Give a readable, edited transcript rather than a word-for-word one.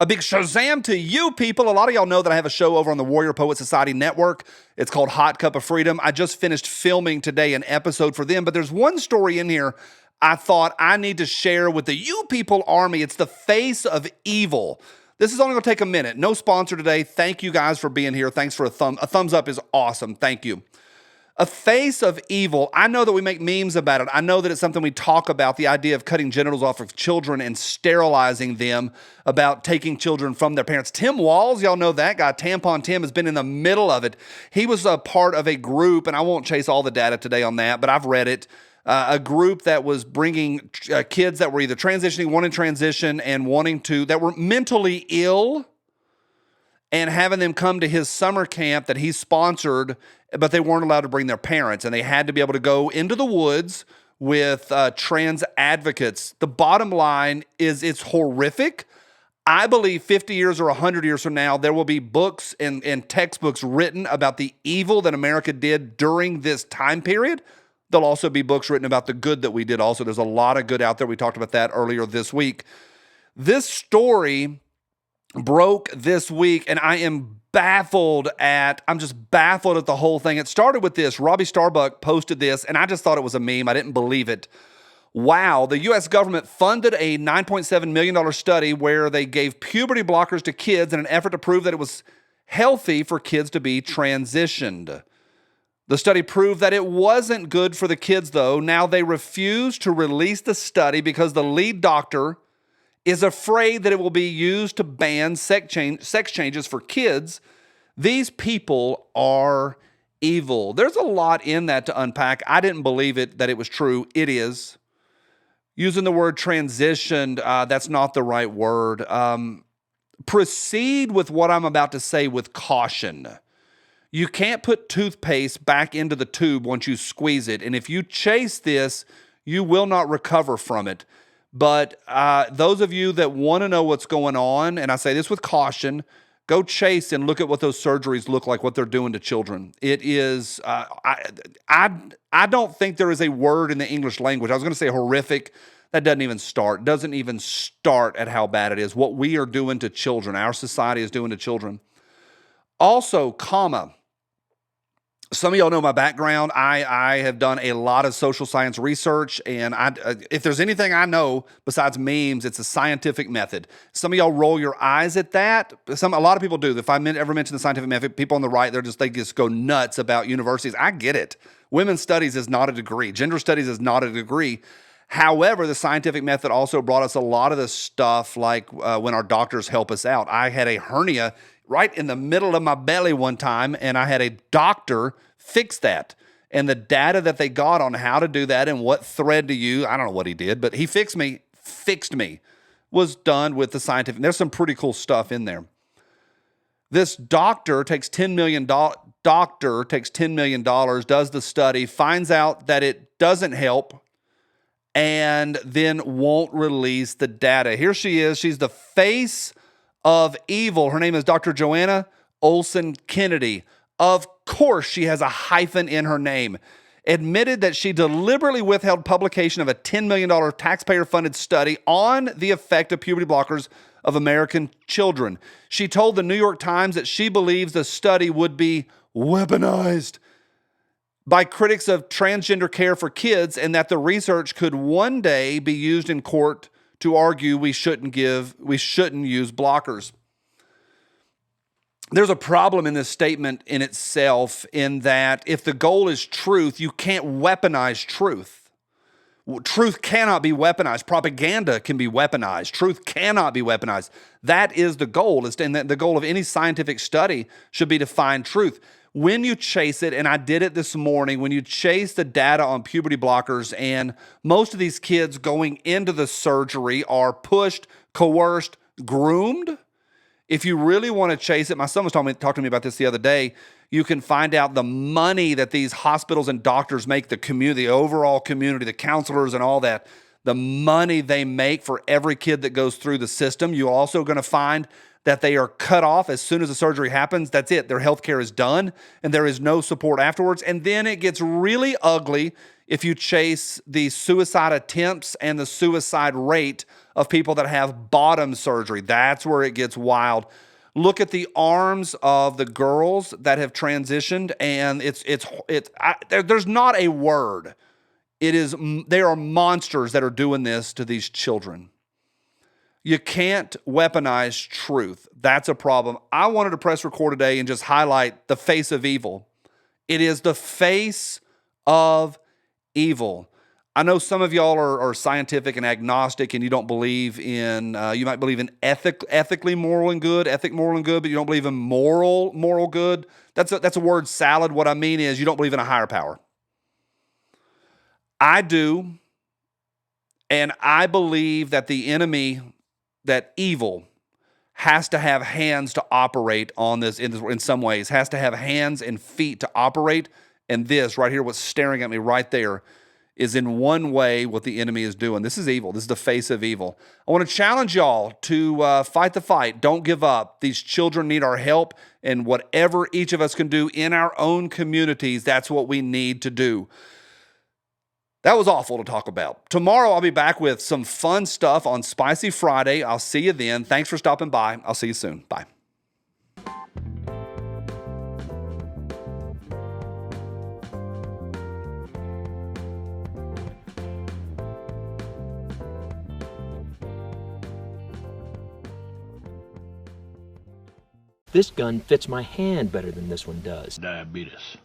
A big Shazam to you people. A lot of y'all know that I have a show over on the Warrior Poet Society Network. It's called Hot Cup of Freedom. I just finished filming today an episode for them, but there's one story in here I thought I need to share with the you people army. It's the face of evil. This is only going to take a minute. No sponsor today. Thank you guys for being here. Thanks for a thumbs up is awesome. Thank you. A face of evil. I know that we make memes about it. I know that it's something we talk about, the idea of cutting genitals off of children and sterilizing them, about taking children from their parents. Tim Walls, y'all know that guy. Tampon Tim has been in the middle of it. He was a part of a group, and I won't chase all the data today on that, but I've read it. A group that was bringing kids that were either transitioning, wanting to transition, and that were mentally ill, and having them come to his summer camp that he sponsored, but they weren't allowed to bring their parents, and they had to be able to go into the woods with trans advocates. The bottom line is it's horrific. I believe 50 years or 100 years from now, there will be books and textbooks written about the evil that America did during this time period. There'll also be books written about the good that we did also. There's a lot of good out there. We talked about that earlier this week. This story broke this week, and I'm just baffled at the whole thing. It started with this. Robbie Starbuck posted this, and I just thought it was a meme. I didn't believe it. Wow, the U.S. government funded a $9.7 million study where they gave puberty blockers to kids in an effort to prove that it was healthy for kids to be transitioned. The study proved that it wasn't good for the kids, though. Now they refuse to release the study because the lead doctor is afraid that it will be used to ban sex changes for kids. These people are evil. There's a lot in that to unpack. I didn't believe it, that it was true. It is. Using the word transitioned, that's not the right word. Proceed with what I'm about to say with caution. You can't put toothpaste back into the tube once you squeeze it. And if you chase this, you will not recover from it. But those of you that want to know what's going on, and I say this with caution, go chase and look at what those surgeries look like, what they're doing to children. It is, I don't think there is a word in the English language. I was going to say horrific. That doesn't even start at how bad it is. What we are doing to children, our society is doing to children. Also, some of y'all know my background. I have done a lot of social science research, and if there's anything I know besides memes, it's a scientific method. Some of y'all roll your eyes at that. A lot of people do. If I ever mention the scientific method, people on the right, they just go nuts about universities. I get it. Women's studies is not a degree. Gender studies is not a degree. However, the scientific method also brought us a lot of the stuff like when our doctors help us out. I had a hernia right in the middle of my belly one time, and I had a doctor fix that. And the data that they got on how to do that and what thread to use, I don't know what he did, but he fixed me, was done with the scientific. There's some pretty cool stuff in there. This doctor takes $10 million, does the study, finds out that it doesn't help, and then won't release the data. Here she is. She's the face of evil. Her name is Dr. Joanna Olson-Kennedy. Of course, she has a hyphen in her name. Admitted that she deliberately withheld publication of a $10 million taxpayer-funded study on the effect of puberty blockers of American children. She told the New York Times that she believes the study would be weaponized by critics of transgender care for kids, and that the research could one day be used in court to argue we shouldn't use blockers. There's a problem in this statement in itself, in that if the goal is truth, you can't weaponize truth. Truth cannot be weaponized. Propaganda can be weaponized. Truth cannot be weaponized. That is the goal. And the goal of any scientific study should be to find truth. When you chase it, and I did it this morning, when you chase the data on puberty blockers, and most of these kids going into the surgery are pushed, coerced, groomed. If you really want to chase it, my son was talking to me about this the other day. You can find out the money that these hospitals and doctors make, the community, the overall community, the counselors and all that, the money they make for every kid that goes through the system. You're also going to find that they are cut off as soon as the surgery happens. That's it. Their health care is done, and there is no support afterwards. And then it gets really ugly if you chase the suicide attempts and the suicide rate of people that have bottom surgery. That's where it gets wild. Look at the arms of the girls that have transitioned, and there's not a word. They are monsters that are doing this to these children. You can't weaponize truth. That's a problem. I wanted to press record today and just highlight the face of evil. It is the face of evil. I know some of y'all are scientific and agnostic, and you don't believe in, you might believe in ethically moral and good, but you don't believe in moral good. That's a word salad. What I mean is you don't believe in a higher power. I do, and I believe that the enemy, that evil, has to have hands to operate on this in some ways, has to have hands and feet to operate, and this right here, what's staring at me right there, is in one way what the enemy is doing. This is evil. This is the face of evil. I want to challenge y'all to fight the fight. Don't give up. These children need our help, and whatever each of us can do in our own communities, that's what we need to do. That was awful to talk about. Tomorrow I'll be back with some fun stuff on Spicy Friday. I'll see you then. Thanks for stopping by. I'll see you soon. Bye. This gun fits my hand better than this one does. Diabetes.